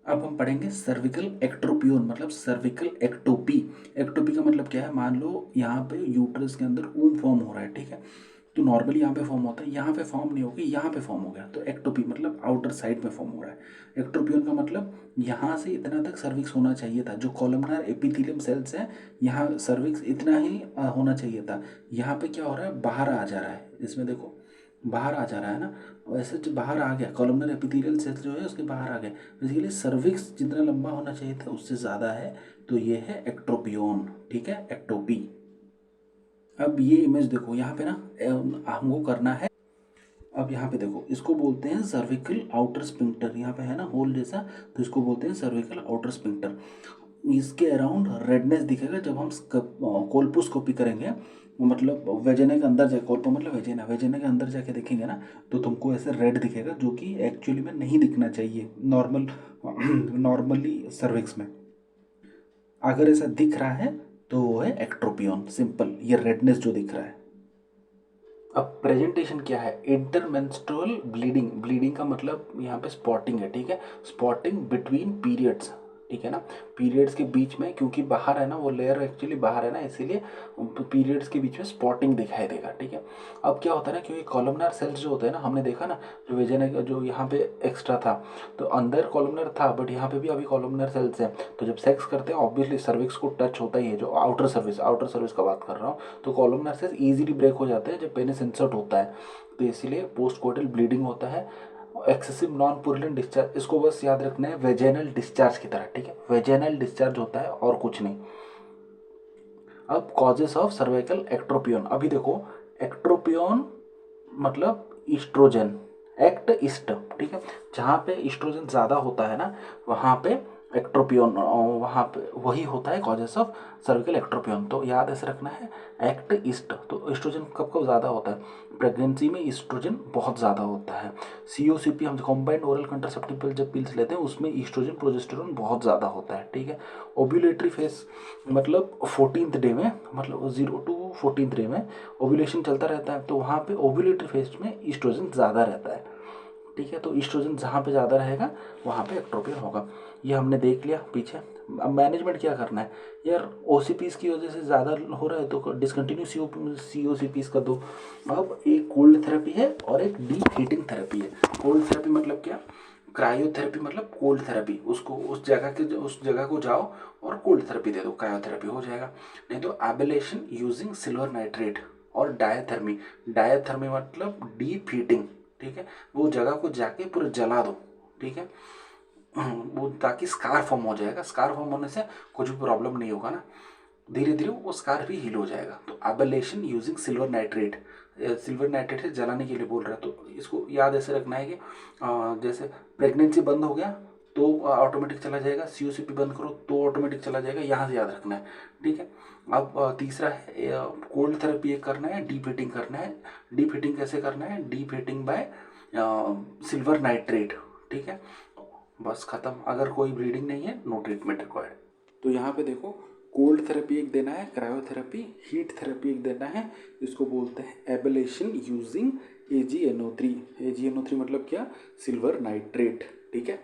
अब हम पढ़ेंगे सर्विकल एक्ट्रोपियोन मतलब सर्विकल एक्टोपी। एक्टोपी का मतलब क्या है, मान लो यहाँ पे यूट्रस के अंदर ऊम फॉर्म हो रहा है, ठीक है। तो नॉर्मली यहाँ पे फॉर्म होता है, यहाँ पे फॉर्म नहीं होगी, यहाँ पे फॉर्म हो गया, तो एक्टोपी मतलब आउटर साइड में फॉर्म हो रहा है। एक्ट्रोपियोन का मतलब यहाँ से इतना तक सर्विक्स होना चाहिए था, जो कॉलमनार एपिथेलियम सेल्स है यहाँ सर्विक्स इतना ही होना चाहिए था। यहाँ पे क्या हो रहा है, बाहर आ जा रहा है, इसमें देखो बाहर आ जा रहा है ना, वैसे जो बाहर आ गया कॉलमनर एपिथेलियल सेल्स जो है उसके बाहर आ गए। बेसिकली सर्विक्स जितना लंबा होना चाहिए था उससे ज़्यादा है, तो ये है एक्ट्रोपियोन, ठीक है, एक्टोपी। अब ये इमेज देखो यहाँ पे ना, हमको करना है। अब यहाँ पे देखो, इसको बोलते हैं सर्विकल आउटर स्पिंक्टर, यहाँ पे है ना होल जैसा, तो इसको बोलते हैं सर्विकल आउटर स्पिंक्टर। इसके अराउंड रेडनेस दिखेगा जब हम कोल्पोस्कोपी करेंगे, मतलब वेजेना के अंदर जाए, कोल्पो मतलब वेजेना, वेजेना के अंदर जाके देखेंगे ना, तो तुमको ऐसे रेड दिखेगा, जो कि एक्चुअली में नहीं दिखना चाहिए नॉर्मली सर्विक्स में। अगर ऐसा दिख रहा है तो वो है एक्ट्रोपियन, सिंपल, ये रेडनेस जो दिख रहा है। अब प्रेजेंटेशन क्या है, इंटरमेंस्ट्रुअल ब्लीडिंग, ब्लीडिंग का मतलब यहाँ पे स्पॉटिंग है, ठीक है, स्पॉटिंग बिटवीन पीरियड्स, ठीक है ना, पीरियड्स के बीच में, क्योंकि बाहर है ना वो लेयर एक्चुअली बाहर है ना, इसीलिए पीरियड्स के बीच में स्पॉटिंग दिखाई देगा, ठीक है। अब क्या होता है ना, क्योंकि कॉलमनार सेल्स जो होते हैं ना, हमने देखा ना जो वेजेना जो यहाँ पे एक्स्ट्रा था, तो अंदर कॉलमनर था बट यहाँ पे भी अभी कॉलमनर सेल्स हैं, तो जब सेक्स करते हैं ऑब्वियसली सर्विक्स को टच होता ही है, जो आउटर सर्विस का बात कर रहा हूँ, तो कॉलमनर सेल्स इजीली ब्रेक हो जाते हैं जब पेनिस इंसर्ट होता है, तो इसीलिए पोस्ट कोइटल ब्लीडिंग होता है। एक्सेसिव नॉन पुरलेंट डिस्चार्ज, इसको बस याद रखना है वेजेनल डिस्चार्ज की तरह, ठीक है, वेजेनल डिस्चार्ज होता है और कुछ नहीं। अब कॉजेस ऑफ सर्वाइकल एक्ट्रोपियन, अभी देखो एक्ट्रोपियन मतलब ईस्ट्रोजन, एक्ट ईस्ट, ठीक है, जहाँ पे ईस्ट्रोजन ज़्यादा होता है ना वहाँ पे एक्ट्रोपियन, वहाँ पे वही होता है कॉजेस ऑफ सर्विकल एक्ट्रोपियन, तो याद ऐसे रखना है एक्ट ईस्ट। तो ईस्ट्रोजन कब कब ज़्यादा होता है, प्रेगनेंसी में ईस्ट्रोजन बहुत ज़्यादा होता है। COCP हम कॉम्बाइंड ओरल कंट्रासेप्टिव पिल जब पिल्स लेते हैं उसमें ईस्ट्रोजन प्रोजेस्टेरोन बहुत ज़्यादा होता है, ठीक है। ओव्यूलेटरी फेस मतलब 14th डे में, मतलब 0 to 14th डे में ओव्यूलेशन चलता रहता है, तो वहाँ पे ओव्यूलेटरी फेज में ईस्ट्रोजन ज़्यादा रहता है, ठीक है। तो ईस्ट्रोजन जहाँ पे ज़्यादा रहेगा वहाँ पे एक्ट्रोपियन होगा, ये हमने देख लिया पीछे। अब मैनेजमेंट क्या करना है यार, OCPs की वजह से ज़्यादा हो रहा है तो डिसकंटिन्यू COCPs कर दो। अब एक कोल्ड थेरेपी है और एक डीप हीटिंग थेरेपी है। कोल्ड थेरेपी मतलब क्या, क्रायोथेरेपी मतलब कोल्ड थेरेपी, उसको उस जगह को जाओ और कोल्ड थेरेपी दे दो, क्रायोथेरेपी हो जाएगा। नहीं तो एबलेशन यूजिंग सिल्वर नाइट्रेट और डायथर्मी, डायथर्मी मतलब डीप हीटिंग, ठीक है, वो जगह को जाके पूरा जला दो, ठीक है, वो ताकि स्कार फॉर्म हो जाएगा, स्कार फॉर्म होने से कुछ भी प्रॉब्लम नहीं होगा ना, धीरे धीरे वो स्कार भी हील हो जाएगा। तो ablation using silver nitrate, silver nitrate से जलाने के लिए बोल रहा है, तो इसको याद ऐसे रखना है कि जैसे प्रेगनेंसी बंद हो गया तो ऑटोमेटिक चला जाएगा, COCP बंद करो तो ऑटोमेटिक चला जाएगा, यहाँ से याद रखना है, ठीक है। अब तीसरा है कोल्ड थेरेपी करना है, डीप हीटिंग करना है। डीप हीटिंग कैसे करना है, deep heating bye silver nitrate, ठीक है, बस खत्म। अगर कोई ब्लीडिंग नहीं है नो ट्रीटमेंट रिक्वायर्ड। तो यहाँ पे देखो कोल्ड थेरेपी एक देना है, क्रायोथेरेपी, हीट थेरेपी एक देना है, इसको बोलते हैं एबलेशन यूजिंग AgNO3। AgNO3 मतलब क्या, सिल्वर नाइट्रेट, ठीक है।